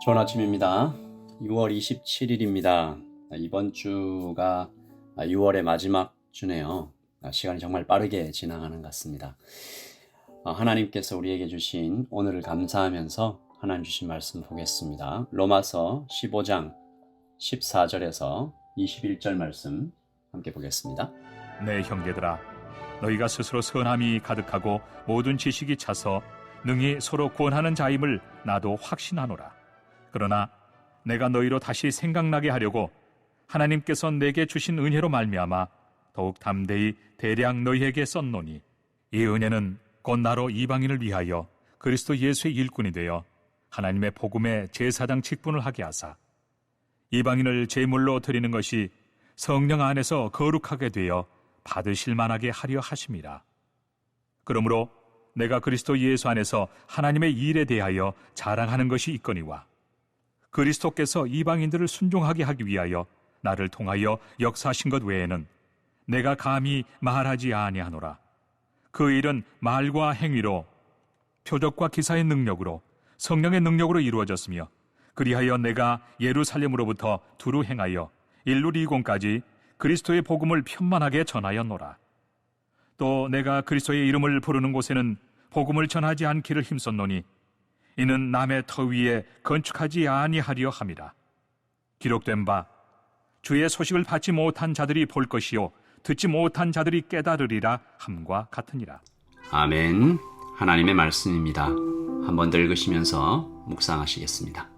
좋은 아침입니다. 6월 27일입니다. 이번 주가 6월의 마지막 주네요. 시간이 정말 빠르게 지나가는 것 같습니다. 하나님께서 우리에게 주신 오늘을 감사하면서 하나님 주신 말씀 보겠습니다. 로마서 15장 14절에서 21절 말씀 함께 보겠습니다. 내 형제들아, 너희가 스스로 선함이 가득하고 모든 지식이 차서 능히 서로 구원하는 자임을 나도 확신하노라. 그러나 내가 너희로 다시 생각나게 하려고 하나님께서 내게 주신 은혜로 말미암아 더욱 담대히 대량 너희에게 썼노니, 이 은혜는 곧 나로 이방인을 위하여 그리스도 예수의 일꾼이 되어 하나님의 복음의 제사장 직분을 하게 하사 이방인을 제물로 드리는 것이 성령 안에서 거룩하게 되어 받으실 만하게 하려 하심이라. 그러므로 내가 그리스도 예수 안에서 하나님의 일에 대하여 자랑하는 것이 있거니와, 그리스도께서 이방인들을 순종하게 하기 위하여 나를 통하여 역사하신 것 외에는 내가 감히 말하지 아니하노라. 그 일은 말과 행위로, 표적과 기사의 능력으로, 성령의 능력으로 이루어졌으며, 그리하여 내가 예루살렘으로부터 두루 행하여 일루리곤까지 그리스도의 복음을 편만하게 전하였노라. 또 내가 그리스도의 이름을 부르는 곳에는 복음을 전하지 않기를 힘썼노니, 이는 남의 터 위에 건축하지 아니하려 함이라. 기록된 바 주의 소식을 받지 못한 자들이 볼 것이요 듣지 못한 자들이 깨달으리라 함과 같으니라. 아멘. 하나님의 말씀입니다. 한번 더 읽으시면서 묵상하시겠습니다.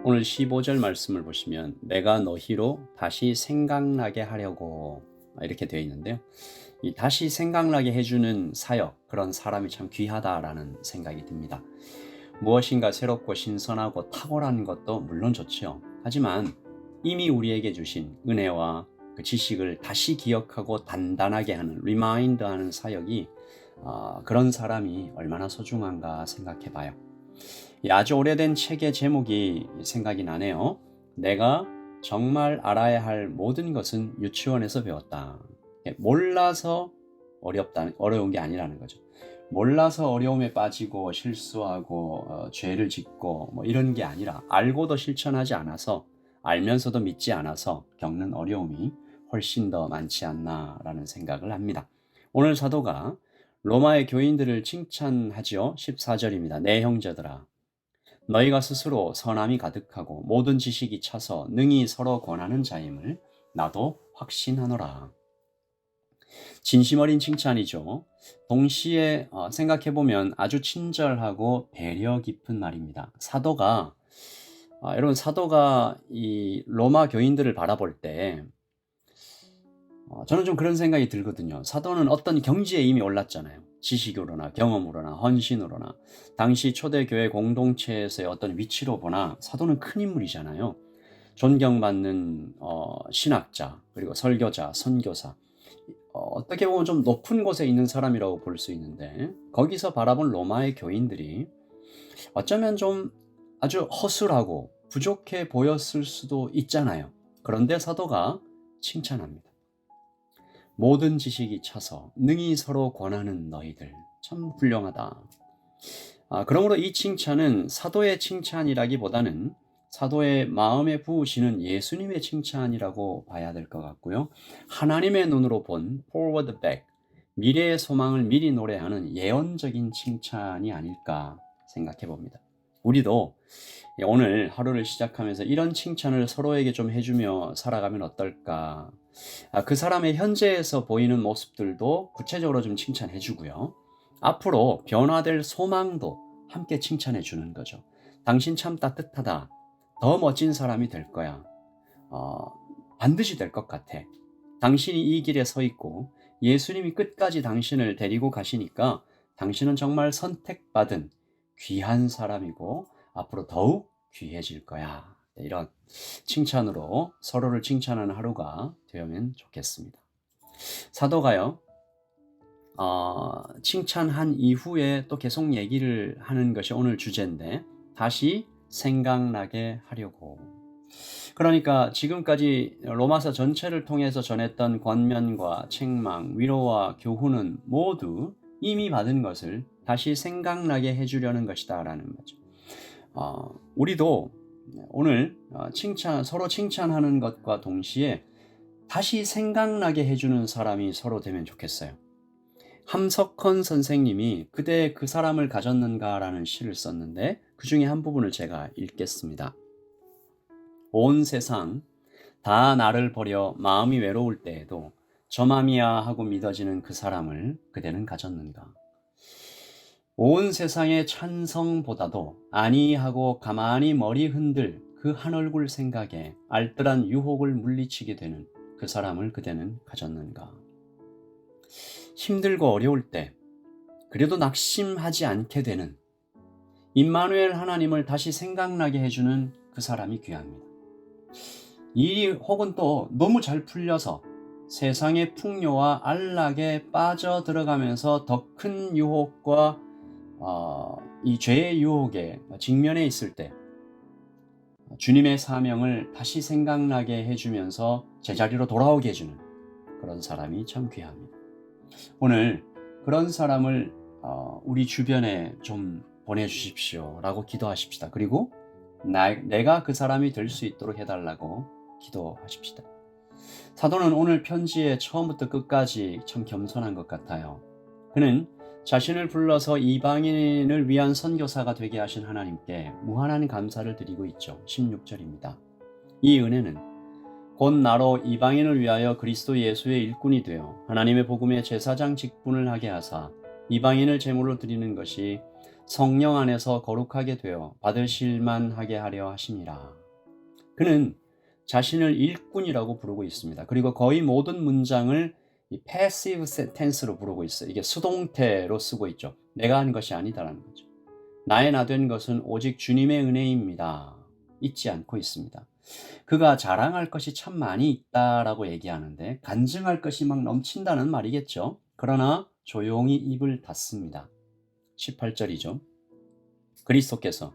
오늘 15절 말씀을 보시면 내가 너희로 다시 생각나게 하려고 이렇게 되어 있는데요. 이 다시 생각나게 해주는 사역, 그런 사람이 참 귀하다라는 생각이 듭니다. 무엇인가 새롭고 신선하고 탁월한 것도 물론 좋지요. 하지만 이미 우리에게 주신 은혜와 그 지식을 다시 기억하고 단단하게 하는, 리마인드하는 사역이 그런 사람이 얼마나 소중한가 생각해 봐요. 아주 오래된 책의 제목이 생각이 나네요. 내가 정말 알아야 할 모든 것은 유치원에서 배웠다. 몰라서 어려운 게 아니라는 거죠. 몰라서 어려움에 빠지고 실수하고 죄를 짓고 이런 게 아니라, 알고도 실천하지 않아서, 알면서도 믿지 않아서 겪는 어려움이 훨씬 더 많지 않나라는 생각을 합니다. 오늘 사도가 로마의 교인들을 칭찬하지요. 14절입니다. 내 형제들아, 너희가 스스로 선함이 가득하고 모든 지식이 차서 능히 서로 권하는 자임을 나도 확신하노라. 진심 어린 칭찬이죠. 동시에 생각해보면 아주 친절하고 배려 깊은 말입니다. 여러분, 사도가 이 로마 교인들을 바라볼 때 저는 좀 그런 생각이 들거든요. 사도는 어떤 경지에 이미 올랐잖아요. 지식으로나 경험으로나 헌신으로나, 당시 초대교회 공동체에서의 어떤 위치로 보나 사도는 큰 인물이잖아요. 존경받는 신학자, 그리고 설교자, 선교사, 어떻게 보면 좀 높은 곳에 있는 사람이라고 볼 수 있는데, 거기서 바라본 로마의 교인들이 어쩌면 좀 아주 허술하고 부족해 보였을 수도 있잖아요. 그런데 사도가 칭찬합니다. 모든 지식이 차서 능히 서로 권하는 너희들, 참 훌륭하다. 그러므로 이 칭찬은 사도의 칭찬이라기보다는 사도의 마음에 부으시는 예수님의 칭찬이라고 봐야 될 것 같고요. 하나님의 눈으로 본 forward back, 미래의 소망을 미리 노래하는 예언적인 칭찬이 아닐까 생각해 봅니다. 우리도 오늘 하루를 시작하면서 이런 칭찬을 서로에게 좀 해주며 살아가면 어떨까? 그 사람의 현재에서 보이는 모습들도 구체적으로 좀 칭찬해주고요. 앞으로 변화될 소망도 함께 칭찬해주는 거죠. 당신 참 따뜻하다. 더 멋진 사람이 될 거야. 반드시 될 것 같아. 당신이 이 길에 서 있고 예수님이 끝까지 당신을 데리고 가시니까 당신은 정말 선택받은 귀한 사람이고 앞으로 더욱 귀해질 거야. 이런 칭찬으로 서로를 칭찬하는 하루가 되면 좋겠습니다. 사도가요, 칭찬한 이후에 또 계속 얘기를 하는 것이 오늘 주제인데, 다시 생각나게 하려고. 그러니까 지금까지 로마서 전체를 통해서 전했던 권면과 책망, 위로와 교훈은 모두 이미 받은 것을 다시 생각나게 해주려는 것이다 라는 거죠. 우리도 오늘 서로 칭찬하는 것과 동시에 다시 생각나게 해주는 사람이 서로 되면 좋겠어요. 함석헌 선생님이 그대 그 사람을 가졌는가 라는 시를 썼는데 그 중에 한 부분을 제가 읽겠습니다. 온 세상 다 나를 버려 마음이 외로울 때에도 저맘이야 하고 믿어지는 그 사람을 그대는 가졌는가. 온 세상의 찬성보다도 아니 하고 가만히 머리 흔들 그 한 얼굴 생각에 알뜰한 유혹을 물리치게 되는 그 사람을 그대는 가졌는가. 힘들고 어려울 때 그래도 낙심하지 않게 되는 임마누엘 하나님을 다시 생각나게 해주는 그 사람이 귀합니다. 일이 혹은 또 너무 잘 풀려서 세상의 풍요와 안락에 빠져들어가면서 더 큰 유혹과 이 죄의 유혹에 직면해 있을 때 주님의 사명을 다시 생각나게 해주면서 제자리로 돌아오게 해주는 그런 사람이 참 귀합니다. 오늘 그런 사람을 우리 주변에 좀 보내주십시오 라고 기도하십시다. 그리고 내가 그 사람이 될 수 있도록 해달라고 기도하십시다. 사도는 오늘 편지의 처음부터 끝까지 참 겸손한 것 같아요. 그는 자신을 불러서 이방인을 위한 선교사가 되게 하신 하나님께 무한한 감사를 드리고 있죠. 16절입니다. 이 은혜는 곧 나로 이방인을 위하여 그리스도 예수의 일꾼이 되어 하나님의 복음의 제사장 직분을 하게 하사 이방인을 제물로 드리는 것이 성령 안에서 거룩하게 되어 받으실만 하게 하려 하심이라. 그는 자신을 일꾼이라고 부르고 있습니다. 그리고 거의 모든 문장을 이 패시브 텐스로 부르고 있어요. 이게 수동태로 쓰고 있죠. 내가 한 것이 아니다라는 거죠. 나의 나 된 것은 오직 주님의 은혜입니다. 잊지 않고 있습니다. 그가 자랑할 것이 참 많이 있다라고 얘기하는데 간증할 것이 막 넘친다는 말이겠죠. 그러나 조용히 입을 닫습니다. 18절이죠. 그리스도께서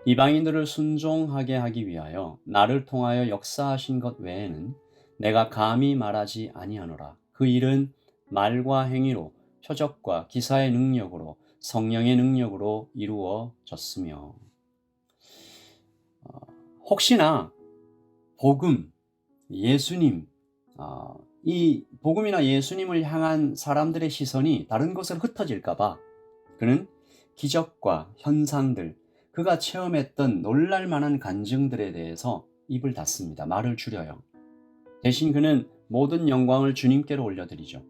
이방인들을 순종하게 하기 위하여 나를 통하여 역사하신 것 외에는 내가 감히 말하지 아니하노라. 그 일은 말과 행위로 표적과 기사의 능력으로 성령의 능력으로 이루어졌으며 혹시나 복음, 예수님, 이 복음이나 예수님을 향한 사람들의 시선이 다른 곳으로 흩어질까봐 그는 기적과 현상들, 그가 체험했던 놀랄만한 간증들에 대해서 입을 닫습니다. 말을 줄여요. 대신 그는 모든 영광을 주님께로 올려드리죠.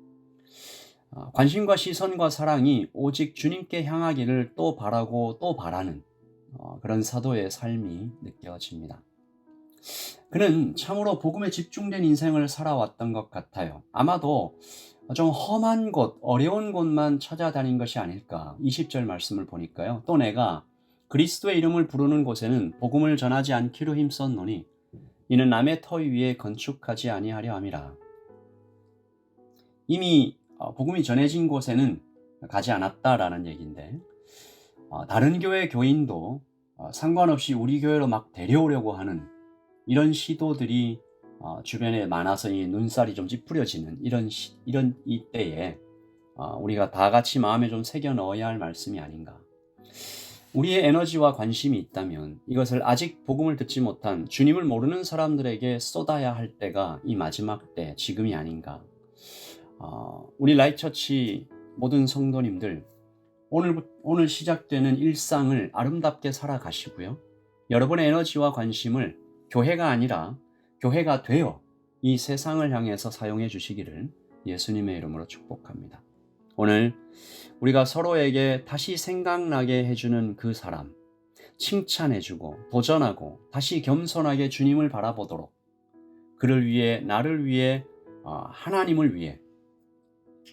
관심과 시선과 사랑이 오직 주님께 향하기를 또 바라고 또 바라는 그런 사도의 삶이 느껴집니다. 그는 참으로 복음에 집중된 인생을 살아왔던 것 같아요. 아마도 좀 험한 곳, 어려운 곳만 찾아다닌 것이 아닐까. 20절 말씀을 보니까요. 또 내가 그리스도의 이름을 부르는 곳에는 복음을 전하지 않기로 힘썼노니 이는 남의 터 위에 건축하지 아니하려 함이라. 이미 복음이 전해진 곳에는 가지 않았다라는 얘기인데 다른 교회 교인도 상관없이 우리 교회로 막 데려오려고 하는 이런 시도들이 주변에 많아서 이 눈살이 좀 찌푸려지는 이런 이때에 우리가 다 같이 마음에 좀 새겨 넣어야 할 말씀이 아닌가. 우리의 에너지와 관심이 있다면 이것을 아직 복음을 듣지 못한 주님을 모르는 사람들에게 쏟아야 할 때가 이 마지막 때, 지금이 아닌가. 우리 라이처치 모든 성도님들 오늘 시작되는 일상을 아름답게 살아가시고요. 여러분의 에너지와 관심을 교회가 아니라 교회가 되어 이 세상을 향해서 사용해 주시기를 예수님의 이름으로 축복합니다. 오늘 우리가 서로에게 다시 생각나게 해주는 그 사람, 칭찬해주고 도전하고 다시 겸손하게 주님을 바라보도록, 그를 위해, 나를 위해, 하나님을 위해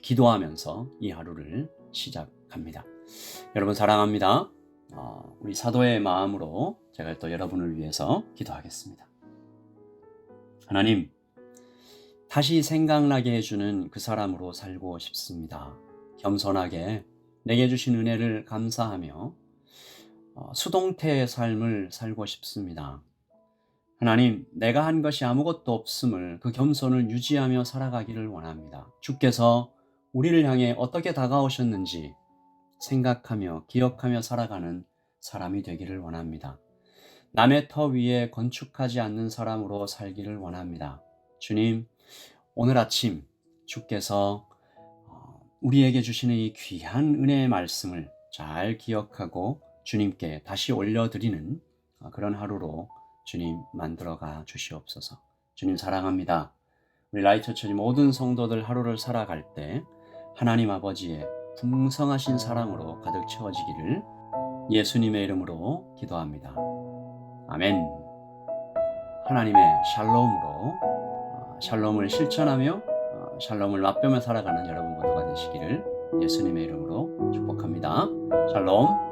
기도하면서 이 하루를 시작합니다. 여러분 사랑합니다. 우리 사도의 마음으로 제가 또 여러분을 위해서 기도하겠습니다. 하나님, 다시 생각나게 해주는 그 사람으로 살고 싶습니다. 겸손하게 내게 주신 은혜를 감사하며 수동태의 삶을 살고 싶습니다. 하나님, 내가 한 것이 아무것도 없음을, 그 겸손을 유지하며 살아가기를 원합니다. 주께서 우리를 향해 어떻게 다가오셨는지 생각하며 기억하며 살아가는 사람이 되기를 원합니다. 남의 터 위에 건축하지 않는 사람으로 살기를 원합니다. 주님, 오늘 아침 주께서 우리에게 주시는 이 귀한 은혜의 말씀을 잘 기억하고 주님께 다시 올려드리는 그런 하루로 주님 만들어가 주시옵소서. 주님 사랑합니다. 우리 라이트처치 모든 성도들 하루를 살아갈 때 하나님 아버지의 풍성하신 사랑으로 가득 채워지기를 예수님의 이름으로 기도합니다. 아멘. 하나님의 샬롬으로 샬롬을 실천하며 샬롬을 맛보며 살아가는 여러분 모두가 되시기를 예수님의 이름으로 축복합니다. 샬롬.